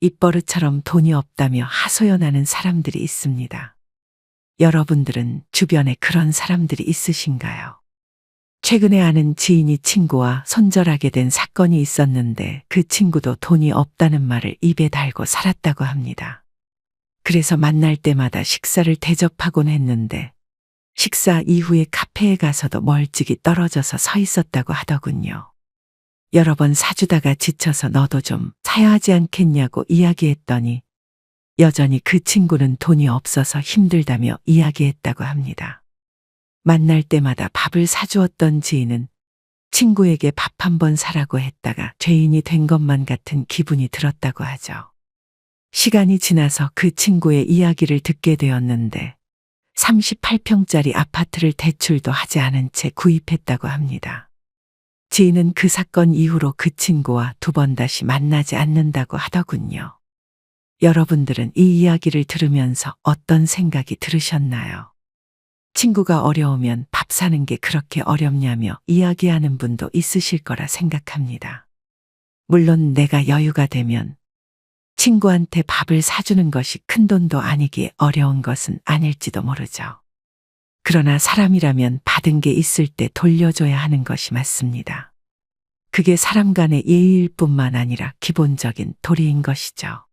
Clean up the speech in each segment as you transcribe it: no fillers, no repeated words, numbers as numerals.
입버릇처럼 돈이 없다며 하소연하는 사람들이 있습니다. 여러분들은 주변에 그런 사람들이 있으신가요? 최근에 아는 지인이 친구와 손절하게 된 사건이 있었는데 그 친구도 돈이 없다는 말을 입에 달고 살았다고 합니다. 그래서 만날 때마다 식사를 대접하곤 했는데 식사 이후에 카페에 가서도 멀찍이 떨어져서 서 있었다고 하더군요. 여러 번 사주다가 지쳐서 너도 좀 사야 하지 않겠냐고 이야기했더니 여전히 그 친구는 돈이 없어서 힘들다며 이야기했다고 합니다. 만날 때마다 밥을 사주었던 지인은 친구에게 밥 한 번 사라고 했다가 죄인이 된 것만 같은 기분이 들었다고 하죠. 시간이 지나서 그 친구의 이야기를 듣게 되었는데 38평짜리 아파트를 대출도 하지 않은 채 구입했다고 합니다. 지인은 그 사건 이후로 그 친구와 두 번 다시 만나지 않는다고 하더군요. 여러분들은 이 이야기를 들으면서 어떤 생각이 들으셨나요? 친구가 어려우면 밥 사는 게 그렇게 어렵냐며 이야기하는 분도 있으실 거라 생각합니다. 물론 내가 여유가 되면 친구한테 밥을 사주는 것이 큰 돈도 아니기에 어려운 것은 아닐지도 모르죠. 그러나 사람이라면 받은 게 있을 때 돌려줘야 하는 것이 맞습니다. 그게 사람 간의 예의일 뿐만 아니라 기본적인 도리인 것이죠.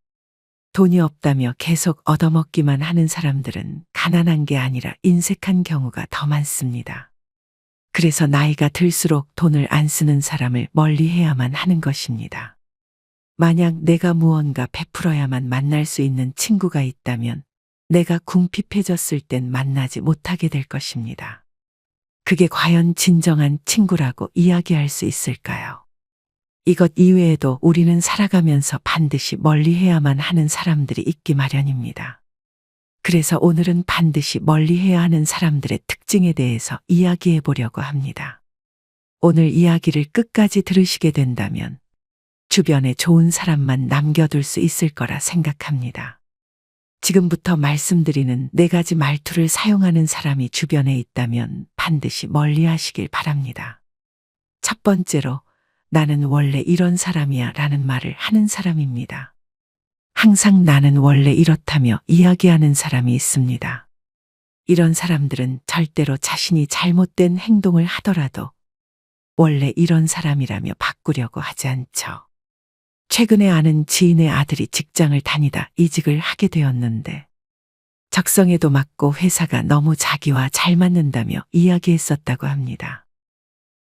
돈이 없다며 계속 얻어먹기만 하는 사람들은 가난한 게 아니라 인색한 경우가 더 많습니다. 그래서 나이가 들수록 돈을 안 쓰는 사람을 멀리해야만 하는 것입니다. 만약 내가 무언가 베풀어야만 만날 수 있는 친구가 있다면 내가 궁핍해졌을 땐 만나지 못하게 될 것입니다. 그게 과연 진정한 친구라고 이야기할 수 있을까요? 이것 이외에도 우리는 살아가면서 반드시 멀리해야만 하는 사람들이 있기 마련입니다. 그래서 오늘은 반드시 멀리해야 하는 사람들의 특징에 대해서 이야기해 보려고 합니다. 오늘 이야기를 끝까지 들으시게 된다면 주변에 좋은 사람만 남겨둘 수 있을 거라 생각합니다. 지금부터 말씀드리는 4가지 말투를 사용하는 사람이 주변에 있다면 반드시 멀리하시길 바랍니다. 첫 번째로 나는 원래 이런 사람이야 라는 말을 하는 사람입니다. 항상 나는 원래 이렇다며 이야기하는 사람이 있습니다. 이런 사람들은 절대로 자신이 잘못된 행동을 하더라도 원래 이런 사람이라며 바꾸려고 하지 않죠. 최근에 아는 지인의 아들이 직장을 다니다 이직을 하게 되었는데 적성에도 맞고 회사가 너무 자기와 잘 맞는다며 이야기했었다고 합니다.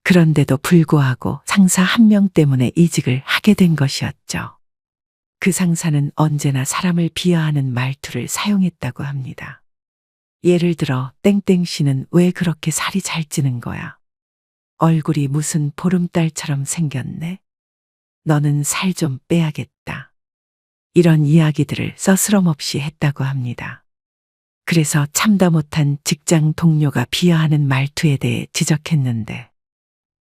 그런데도 불구하고 상사 한 명 때문에 이직을 하게 된 것이었죠. 그 상사는 언제나 사람을 비하하는 말투를 사용했다고 합니다. 예를 들어 땡땡 씨는 왜 그렇게 살이 잘 찌는 거야? 얼굴이 무슨 보름달처럼 생겼네? 너는 살 좀 빼야겠다. 이런 이야기들을 서스럼없이 했다고 합니다. 그래서 참다 못한 직장 동료가 비하하는 말투에 대해 지적했는데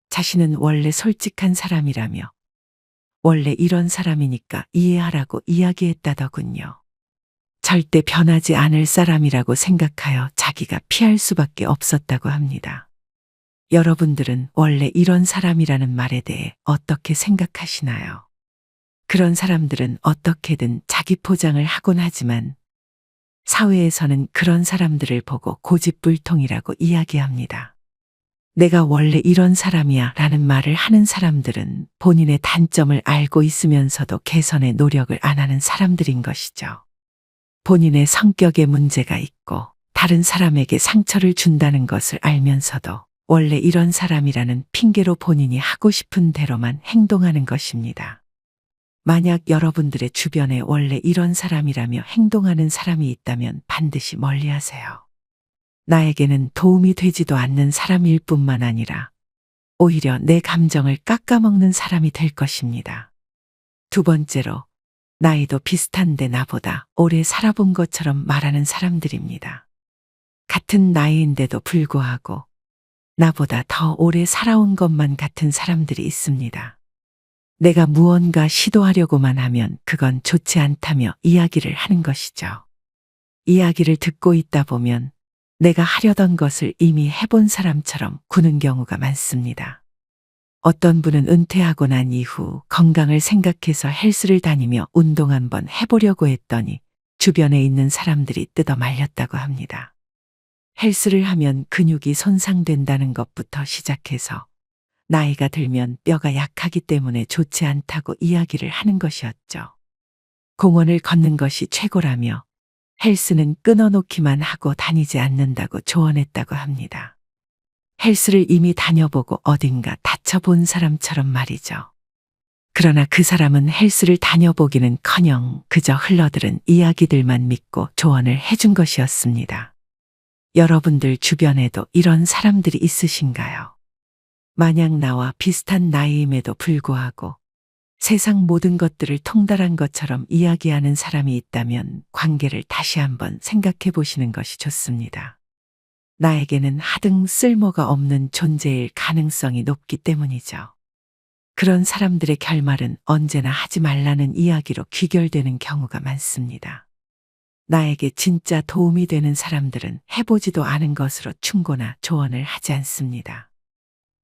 자신은 원래 솔직한 사람이라며 원래 이런 사람이니까 이해하라고 이야기했다더군요. 절대 변하지 않을 사람이라고 생각하여 자기가 피할 수밖에 없었다고 합니다. 여러분들은 원래 이런 사람이라는 말에 대해 어떻게 생각하시나요? 그런 사람들은 어떻게든 자기 포장을 하곤 하지만 사회에서는 그런 사람들을 보고 고집불통이라고 이야기합니다. 내가 원래 이런 사람이야 라는 말을 하는 사람들은 본인의 단점을 알고 있으면서도 개선의 노력을 안 하는 사람들인 것이죠. 본인의 성격에 문제가 있고 다른 사람에게 상처를 준다는 것을 알면서도 원래 이런 사람이라는 핑계로 본인이 하고 싶은 대로만 행동하는 것입니다. 만약 여러분들의 주변에 원래 이런 사람이라며 행동하는 사람이 있다면 반드시 멀리하세요. 나에게는 도움이 되지도 않는 사람일 뿐만 아니라 오히려 내 감정을 깎아먹는 사람이 될 것입니다. 두 번째로 나이도 비슷한데 나보다 오래 살아본 것처럼 말하는 사람들입니다. 같은 나이인데도 불구하고 나보다 더 오래 살아온 것만 같은 사람들이 있습니다. 내가 무언가 시도하려고만 하면 그건 좋지 않다며 이야기를 하는 것이죠. 이야기를 듣고 있다 보면 내가 하려던 것을 이미 해본 사람처럼 구는 경우가 많습니다. 어떤 분은 은퇴하고 난 이후 건강을 생각해서 헬스를 다니며 운동 한번 해보려고 했더니 주변에 있는 사람들이 뜯어 말렸다고 합니다. 헬스를 하면 근육이 손상된다는 것부터 시작해서 나이가 들면 뼈가 약하기 때문에 좋지 않다고 이야기를 하는 것이었죠. 공원을 걷는 것이 최고라며 헬스는 끊어놓기만 하고 다니지 않는다고 조언했다고 합니다. 헬스를 이미 다녀보고 어딘가 다쳐본 사람처럼 말이죠. 그러나 그 사람은 헬스를 다녀보기는커녕 그저 흘러들은 이야기들만 믿고 조언을 해준 것이었습니다. 여러분들 주변에도 이런 사람들이 있으신가요? 만약 나와 비슷한 나이임에도 불구하고 세상 모든 것들을 통달한 것처럼 이야기하는 사람이 있다면 관계를 다시 한번 생각해 보시는 것이 좋습니다. 나에게는 하등 쓸모가 없는 존재일 가능성이 높기 때문이죠. 그런 사람들의 결말은 언제나 하지 말라는 이야기로 귀결되는 경우가 많습니다. 나에게 진짜 도움이 되는 사람들은 해보지도 않은 것으로 충고나 조언을 하지 않습니다.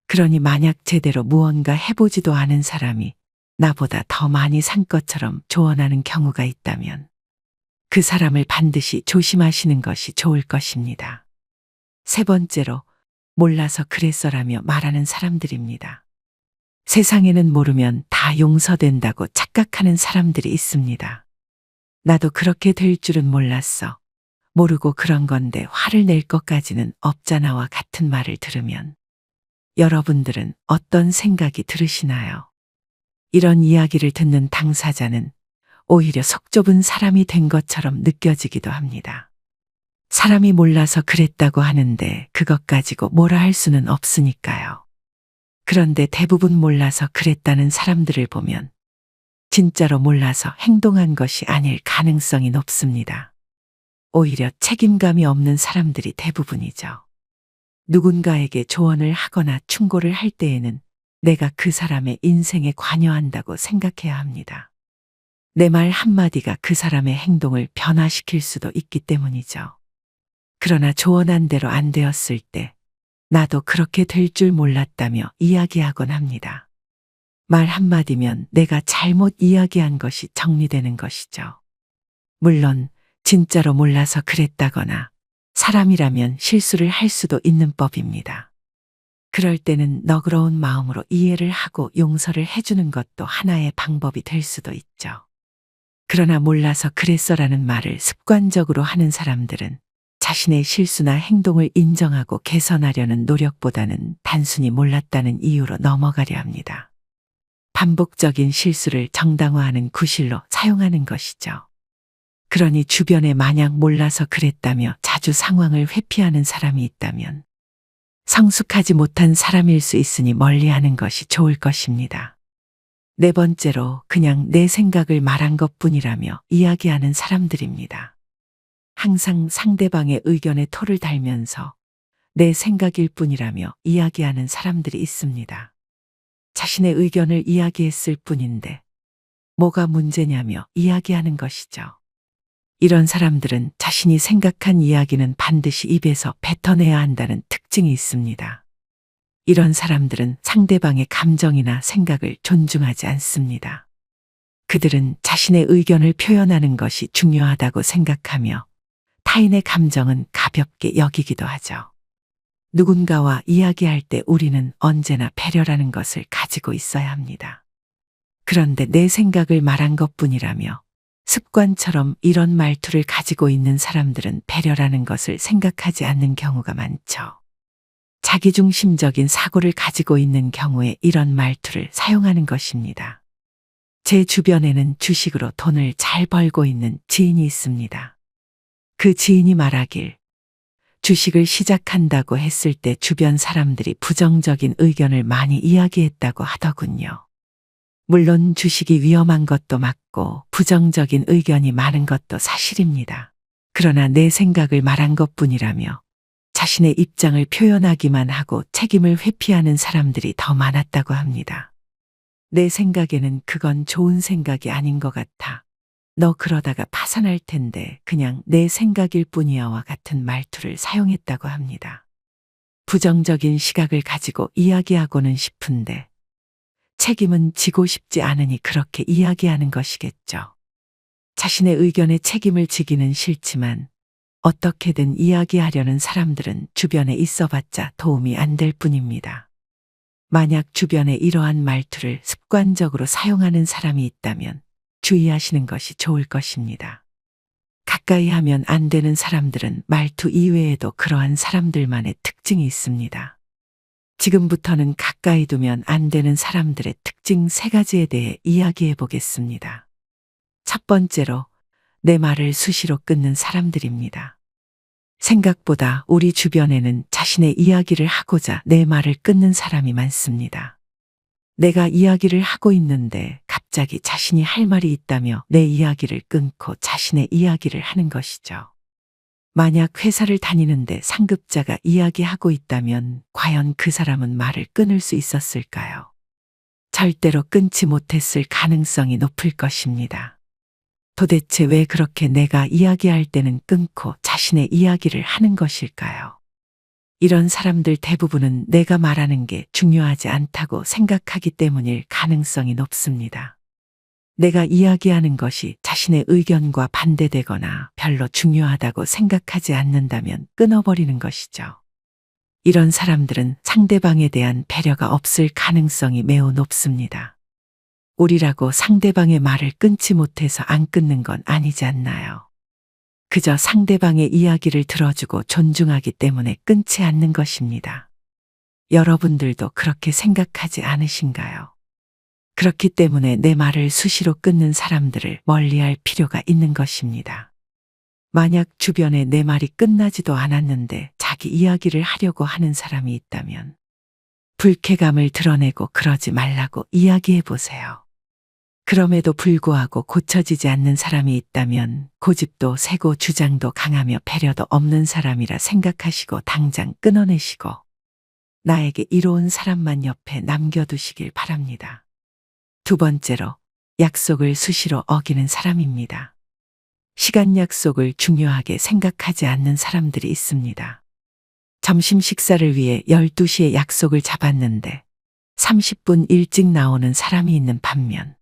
그러니 만약 제대로 무언가 해보지도 않은 사람이 나보다 더 많이 산 것처럼 조언하는 경우가 있다면 그 사람을 반드시 조심하시는 것이 좋을 것입니다. 세 번째로, 몰라서 그랬어라며 말하는 사람들입니다. 세상에는 모르면 다 용서된다고 착각하는 사람들이 있습니다. 나도 그렇게 될 줄은 몰랐어. 모르고 그런 건데 화를 낼 것까지는 없잖아와 같은 말을 들으면 여러분들은 어떤 생각이 들으시나요? 이런 이야기를 듣는 당사자는 오히려 속 좁은 사람이 된 것처럼 느껴지기도 합니다. 사람이 몰라서 그랬다고 하는데 그것 가지고 뭐라 할 수는 없으니까요. 그런데 대부분 몰라서 그랬다는 사람들을 보면 진짜로 몰라서 행동한 것이 아닐 가능성이 높습니다. 오히려 책임감이 없는 사람들이 대부분이죠. 누군가에게 조언을 하거나 충고를 할 때에는 내가 그 사람의 인생에 관여한다고 생각해야 합니다. 내 말 한마디가 그 사람의 행동을 변화시킬 수도 있기 때문이죠. 그러나 조언한 대로 안 되었을 때 나도 그렇게 될 줄 몰랐다며 이야기하곤 합니다. 말 한마디면 내가 잘못 이야기한 것이 정리되는 것이죠. 물론 진짜로 몰라서 그랬다거나 사람이라면 실수를 할 수도 있는 법입니다. 그럴 때는 너그러운 마음으로 이해를 하고 용서를 해주는 것도 하나의 방법이 될 수도 있죠. 그러나 몰라서 그랬어라는 말을 습관적으로 하는 사람들은 자신의 실수나 행동을 인정하고 개선하려는 노력보다는 단순히 몰랐다는 이유로 넘어가려 합니다. 반복적인 실수를 정당화하는 구실로 사용하는 것이죠. 그러니 주변에 만약 몰라서 그랬다며 자주 상황을 회피하는 사람이 있다면 성숙하지 못한 사람일 수 있으니 멀리하는 것이 좋을 것입니다. 네 번째로, 그냥 내 생각을 말한 것뿐이라며 이야기하는 사람들입니다. 항상 상대방의 의견에 토를 달면서 내 생각일 뿐이라며 이야기하는 사람들이 있습니다. 자신의 의견을 이야기했을 뿐인데 뭐가 문제냐며 이야기하는 것이죠. 이런 사람들은 자신이 생각한 이야기는 반드시 입에서 뱉어내야 한다는 특징이 있습니다. 이런 사람들은 상대방의 감정이나 생각을 존중하지 않습니다. 그들은 자신의 의견을 표현하는 것이 중요하다고 생각하며 타인의 감정은 가볍게 여기기도 하죠. 누군가와 이야기할 때 우리는 언제나 배려라는 것을 가지고 있어야 합니다. 그런데 내 생각을 말한 것뿐이라며 습관처럼 이런 말투를 가지고 있는 사람들은 배려라는 것을 생각하지 않는 경우가 많죠. 자기중심적인 사고를 가지고 있는 경우에 이런 말투를 사용하는 것입니다. 제 주변에는 주식으로 돈을 잘 벌고 있는 지인이 있습니다. 그 지인이 말하길, 주식을 시작한다고 했을 때 주변 사람들이 부정적인 의견을 많이 이야기했다고 하더군요. 물론 주식이 위험한 것도 맞고 부정적인 의견이 많은 것도 사실입니다. 그러나 내 생각을 말한 것뿐이라며 자신의 입장을 표현하기만 하고 책임을 회피하는 사람들이 더 많았다고 합니다. 내 생각에는 그건 좋은 생각이 아닌 것 같아. 너 그러다가 파산할 텐데 그냥 내 생각일 뿐이야와 같은 말투를 사용했다고 합니다. 부정적인 시각을 가지고 이야기하고는 싶은데 책임은 지고 싶지 않으니 그렇게 이야기하는 것이겠죠. 자신의 의견에 책임을 지기는 싫지만 어떻게든 이야기하려는 사람들은 주변에 있어봤자 도움이 안 될 뿐입니다. 만약 주변에 이러한 말투를 습관적으로 사용하는 사람이 있다면 주의하시는 것이 좋을 것입니다. 가까이 하면 안 되는 사람들은 말투 이외에도 그러한 사람들만의 특징이 있습니다. 지금부터는 가까이 두면 안 되는 사람들의 특징 3가지에 대해 이야기해 보겠습니다. 첫 번째로 내 말을 수시로 끊는 사람들입니다. 생각보다 우리 주변에는 자신의 이야기를 하고자 내 말을 끊는 사람이 많습니다. 내가 이야기를 하고 있는데 갑자기 자신이 할 말이 있다며 내 이야기를 끊고 자신의 이야기를 하는 것이죠. 만약 회사를 다니는데 상급자가 이야기하고 있다면 과연 그 사람은 말을 끊을 수 있었을까요? 절대로 끊지 못했을 가능성이 높을 것입니다. 도대체 왜 그렇게 내가 이야기할 때는 끊고 자신의 이야기를 하는 것일까요? 이런 사람들 대부분은 내가 말하는 게 중요하지 않다고 생각하기 때문일 가능성이 높습니다. 내가 이야기하는 것이 자신의 의견과 반대되거나 별로 중요하다고 생각하지 않는다면 끊어버리는 것이죠. 이런 사람들은 상대방에 대한 배려가 없을 가능성이 매우 높습니다. 우리라고 상대방의 말을 끊지 못해서 안 끊는 건 아니지 않나요? 그저 상대방의 이야기를 들어주고 존중하기 때문에 끊지 않는 것입니다. 여러분들도 그렇게 생각하지 않으신가요? 그렇기 때문에 내 말을 수시로 끊는 사람들을 멀리할 필요가 있는 것입니다. 만약 주변에 내 말이 끝나지도 않았는데 자기 이야기를 하려고 하는 사람이 있다면 불쾌감을 드러내고 그러지 말라고 이야기해 보세요. 그럼에도 불구하고 고쳐지지 않는 사람이 있다면 고집도 세고 주장도 강하며 배려도 없는 사람이라 생각하시고 당장 끊어내시고 나에게 이로운 사람만 옆에 남겨두시길 바랍니다. 두 번째로 약속을 수시로 어기는 사람입니다. 시간 약속을 중요하게 생각하지 않는 사람들이 있습니다. 점심 식사를 위해 12시에 약속을 잡았는데 30분 일찍 나오는 사람이 있는 반면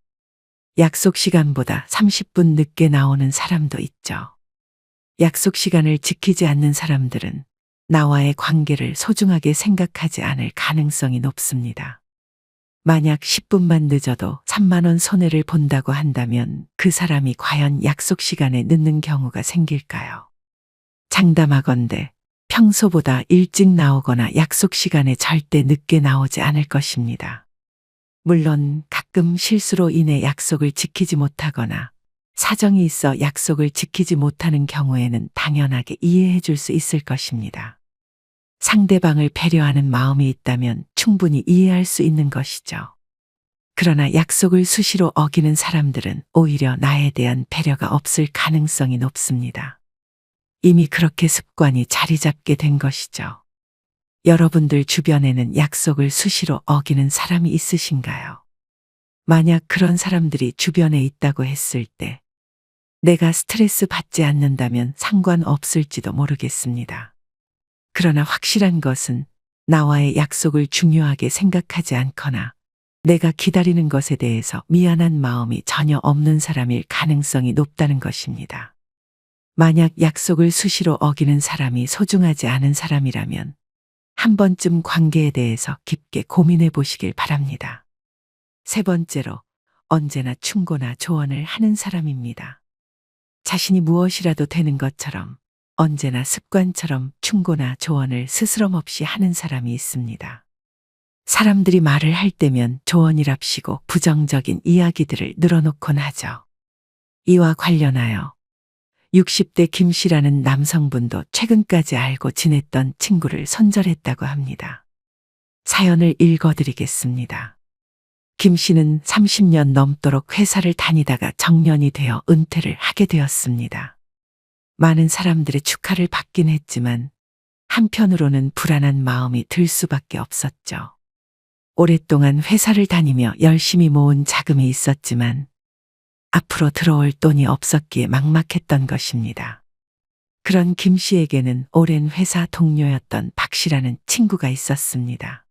약속 시간보다 30분 늦게 나오는 사람도 있죠. 약속 시간을 지키지 않는 사람들은 나와의 관계를 소중하게 생각하지 않을 가능성이 높습니다. 만약 10분만 늦어도 3만 원 손해를 본다고 한다면 그 사람이 과연 약속 시간에 늦는 경우가 생길까요? 장담하건대 평소보다 일찍 나오거나 약속 시간에 절대 늦게 나오지 않을 것입니다. 물론 가끔 실수로 인해 약속을 지키지 못하거나 사정이 있어 약속을 지키지 못하는 경우에는 당연하게 이해해 줄 수 있을 것입니다. 상대방을 배려하는 마음이 있다면 충분히 이해할 수 있는 것이죠. 그러나 약속을 수시로 어기는 사람들은 오히려 나에 대한 배려가 없을 가능성이 높습니다. 이미 그렇게 습관이 자리 잡게 된 것이죠. 여러분들 주변에는 약속을 수시로 어기는 사람이 있으신가요? 만약 그런 사람들이 주변에 있다고 했을 때 내가 스트레스 받지 않는다면 상관없을지도 모르겠습니다. 그러나 확실한 것은 나와의 약속을 중요하게 생각하지 않거나 내가 기다리는 것에 대해서 미안한 마음이 전혀 없는 사람일 가능성이 높다는 것입니다. 만약 약속을 수시로 어기는 사람이 소중하지 않은 사람이라면 한 번쯤 관계에 대해서 깊게 고민해 보시길 바랍니다. 세 번째로 언제나 충고나 조언을 하는 사람입니다. 자신이 무엇이라도 되는 것처럼 언제나 습관처럼 충고나 조언을 스스럼없이 하는 사람이 있습니다. 사람들이 말을 할 때면 조언이랍시고 부정적인 이야기들을 늘어놓곤 하죠. 이와 관련하여 60대 김 씨라는 남성분도 최근까지 알고 지냈던 친구를 손절했다고 합니다. 사연을 읽어드리겠습니다. 김 씨는 30년 넘도록 회사를 다니다가 정년이 되어 은퇴를 하게 되었습니다. 많은 사람들의 축하를 받긴 했지만 한편으로는 불안한 마음이 들 수밖에 없었죠. 오랫동안 회사를 다니며 열심히 모은 자금이 있었지만 앞으로 들어올 돈이 없었기에 막막했던 것입니다. 그런 김 씨에게는 오랜 회사 동료였던 박 씨라는 친구가 있었습니다.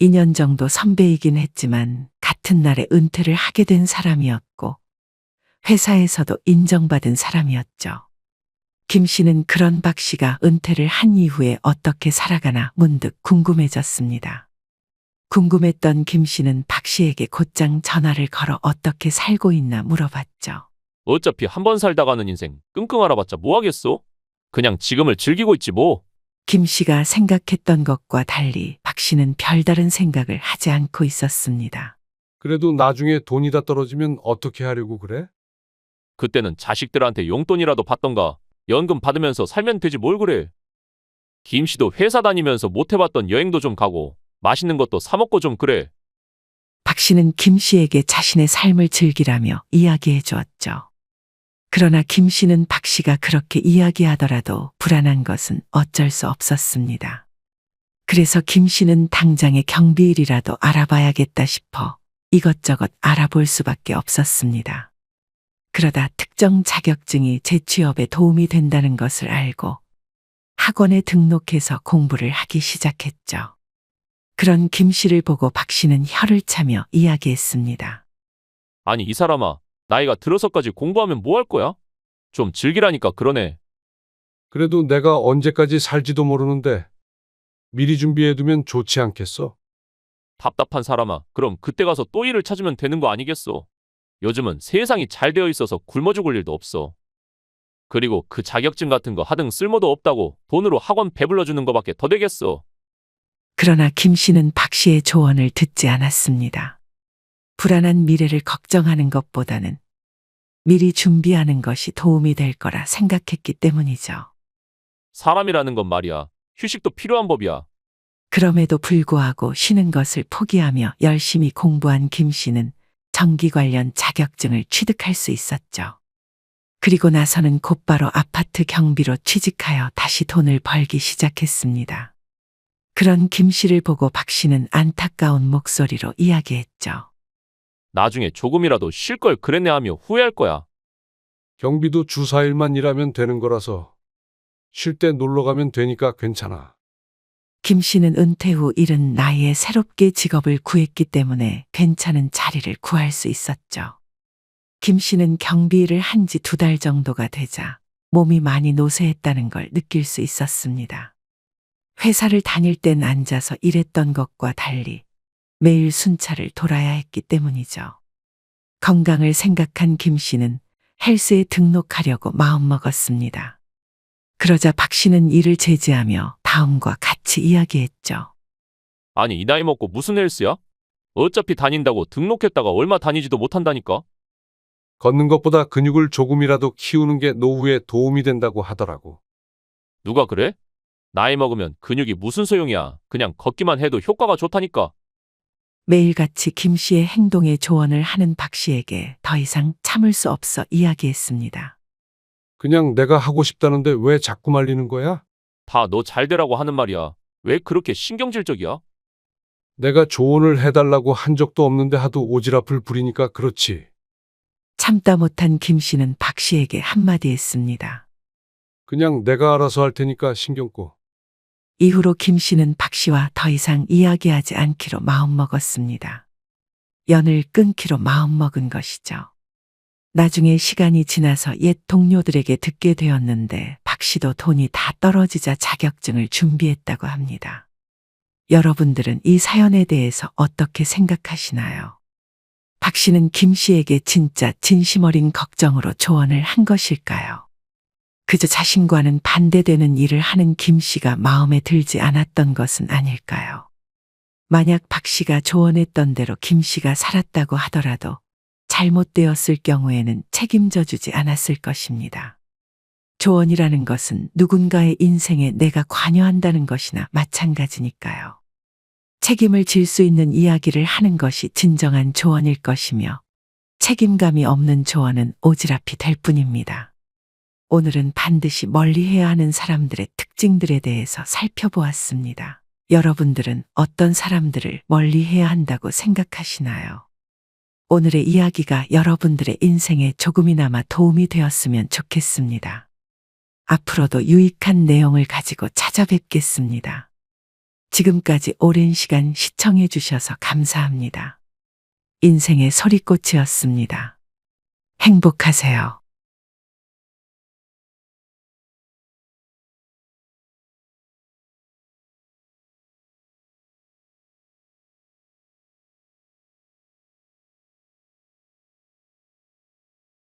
2년 정도 선배이긴 했지만 같은 날에 은퇴를 하게 된 사람이었고 회사에서도 인정받은 사람이었죠. 김 씨는 그런 박 씨가 은퇴를 한 이후에 어떻게 살아가나 문득 궁금해졌습니다. 궁금했던 김 씨는 박 씨에게 곧장 전화를 걸어 어떻게 살고 있나 물어봤죠. 어차피 한 번 살다가는 인생 끙끙 앓아봤자 뭐 하겠어? 그냥 지금을 즐기고 있지 뭐. 김 씨가 생각했던 것과 달리 박 씨는 별다른 생각을 하지 않고 있었습니다. 그래도 나중에 돈이 다 떨어지면 어떻게 하려고 그래? 그때는 자식들한테 용돈이라도 받던가 연금 받으면서 살면 되지 뭘 그래. 김 씨도 회사 다니면서 못 해봤던 여행도 좀 가고 맛있는 것도 사 먹고 좀 그래. 박 씨는 김 씨에게 자신의 삶을 즐기라며 이야기해 주었죠. 그러나 김 씨는 박 씨가 그렇게 이야기하더라도 불안한 것은 어쩔 수 없었습니다. 그래서 김 씨는 당장의 경비일이라도 알아봐야겠다 싶어 이것저것 알아볼 수밖에 없었습니다. 그러다 특정 자격증이 재취업에 도움이 된다는 것을 알고 학원에 등록해서 공부를 하기 시작했죠. 그런 김 씨를 보고 박 씨는 혀를 차며 이야기했습니다. 아니 이 사람아, 나이가 들어서까지 공부하면 뭐 할 거야? 좀 즐기라니까 그러네. 그래도 내가 언제까지 살지도 모르는데 미리 준비해두면 좋지 않겠어? 답답한 사람아, 그럼 그때 가서 또 일을 찾으면 되는 거 아니겠어? 요즘은 세상이 잘 되어 있어서 굶어 죽을 일도 없어. 그리고 그 자격증 같은 거 하등 쓸모도 없다고 돈으로 학원 배불러 주는 거밖에 더 되겠어. 그러나 김 씨는 박 씨의 조언을 듣지 않았습니다. 불안한 미래를 걱정하는 것보다는 미리 준비하는 것이 도움이 될 거라 생각했기 때문이죠. 사람이라는 건 말이야, 휴식도 필요한 법이야. 그럼에도 불구하고 쉬는 것을 포기하며 열심히 공부한 김 씨는 전기 관련 자격증을 취득할 수 있었죠. 그리고 나서는 곧바로 아파트 경비로 취직하여 다시 돈을 벌기 시작했습니다. 그런 김 씨를 보고 박 씨는 안타까운 목소리로 이야기했죠. 나중에 조금이라도 쉴 걸 그랬네 하며 후회할 거야. 경비도 주 4일만 일하면 되는 거라서 쉴 때 놀러 가면 되니까 괜찮아. 김 씨는 은퇴 후 이른 나이에 새롭게 직업을 구했기 때문에 괜찮은 자리를 구할 수 있었죠. 김 씨는 경비 일을 한 지 2달 정도가 되자 몸이 많이 노쇠했다는 걸 느낄 수 있었습니다. 회사를 다닐 땐 앉아서 일했던 것과 달리 매일 순찰을 돌아야 했기 때문이죠. 건강을 생각한 김 씨는 헬스에 등록하려고 마음먹었습니다. 그러자 박 씨는 이를 제지하며 다음과 같이 이야기했죠. 아니 이 나이 먹고 무슨 헬스야? 어차피 다닌다고 등록했다가 얼마 다니지도 못한다니까. 걷는 것보다 근육을 조금이라도 키우는 게 노후에 도움이 된다고 하더라고. 누가 그래? 나이 먹으면 근육이 무슨 소용이야. 그냥 걷기만 해도 효과가 좋다니까. 매일같이 김 씨의 행동에 조언을 하는 박 씨에게 더 이상 참을 수 없어 이야기했습니다. 그냥 내가 하고 싶다는데 왜 자꾸 말리는 거야? 다 너 잘 되라고 하는 말이야. 왜 그렇게 신경질적이야? 내가 조언을 해달라고 한 적도 없는데 하도 오지랖을 부리니까 그렇지. 참다 못한 김 씨는 박 씨에게 한마디 했습니다. 그냥 내가 알아서 할 테니까 신경 꺼. 이후로 김 씨는 박 씨와 더 이상 이야기하지 않기로 마음먹었습니다. 연을 끊기로 마음먹은 것이죠. 나중에 시간이 지나서 옛 동료들에게 듣게 되었는데 박 씨도 돈이 다 떨어지자 자격증을 준비했다고 합니다. 여러분들은 이 사연에 대해서 어떻게 생각하시나요? 박 씨는 김 씨에게 진짜 진심 어린 걱정으로 조언을 한 것일까요? 그저 자신과는 반대되는 일을 하는 김 씨가 마음에 들지 않았던 것은 아닐까요? 만약 박 씨가 조언했던 대로 김 씨가 살았다고 하더라도 잘못되었을 경우에는 책임져 주지 않았을 것입니다. 조언이라는 것은 누군가의 인생에 내가 관여한다는 것이나 마찬가지니까요. 책임을 질 수 있는 이야기를 하는 것이 진정한 조언일 것이며 책임감이 없는 조언은 오지랖이 될 뿐입니다. 오늘은 반드시 멀리해야 하는 사람들의 특징들에 대해서 살펴보았습니다. 여러분들은 어떤 사람들을 멀리해야 한다고 생각하시나요? 오늘의 이야기가 여러분들의 인생에 조금이나마 도움이 되었으면 좋겠습니다. 앞으로도 유익한 내용을 가지고 찾아뵙겠습니다. 지금까지 오랜 시간 시청해 주셔서 감사합니다. 인생의 소리꽃이었습니다. 행복하세요.